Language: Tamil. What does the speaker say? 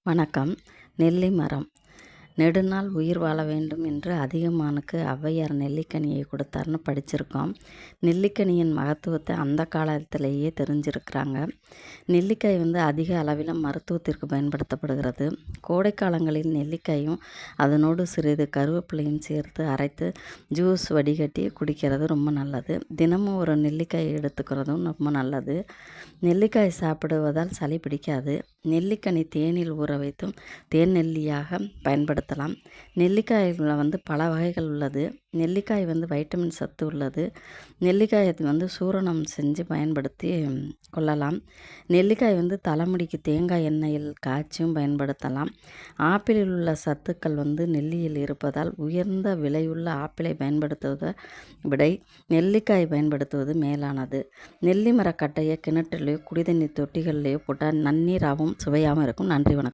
வணக்கம். நெல்லி மரம். நெடுநாள் உயிர் வாழ வேண்டும் என்று அதிகமானுக்கு ஔவையார் நெல்லிக்கனியை கொடுத்தாருன்னு படிச்சிருக்கோம். நெல்லிக்கனியின் மகத்துவத்தை அந்த காலத்திலேயே தெரிஞ்சிருக்கிறாங்க. நெல்லிக்காய் அதிக அளவில் மருத்துவத்திற்கு பயன்படுத்தப்படுகிறது. கோடை காலங்களில் நெல்லிக்காயும் அதனோடு சிறிது கருவேப்பிலையும் சேர்த்து அரைத்து ஜூஸ் வடிகட்டி குடிக்கிறது ரொம்ப நல்லது. தினமும் ஒரு நெல்லிக்காய் எடுத்துக்கிறதும் ரொம்ப நல்லது. நெல்லிக்காய் சாப்பிடுவதால் சளி பிடிக்காது. நெல்லிக்கனி தேனில் ஊற வைத்தும் தேன் நெல்லியாக பயன்படுத்தலாம். நெல்லிக்காயில் பல வகைகள் உள்ளது. நெல்லிக்காய் வைட்டமின் சத்து உள்ளது. நெல்லிக்காயை சூரணம் செஞ்சு பயன்படுத்தி கொள்ளலாம். நெல்லிக்காய் தலைமுடிக்கு தேங்காய் எண்ணெயில் காய்ச்சியும் பயன்படுத்தலாம். ஆப்பிளில் உள்ள சத்துக்கள் நெல்லியில் இருப்பதால் உயர்ந்த விலையுள்ள ஆப்பிளை பயன்படுத்துவதை விட நெல்லிக்காய் பயன்படுத்துவது மேலானது. நெல்லி மரக்கட்டையை கிணற்றிலேயோ குடிதண்ணீர் தொட்டிகளிலேயோ போட்டால் நன்னீராகவும் சுவையாகவும் இருக்கும். நன்றி, வணக்கம்.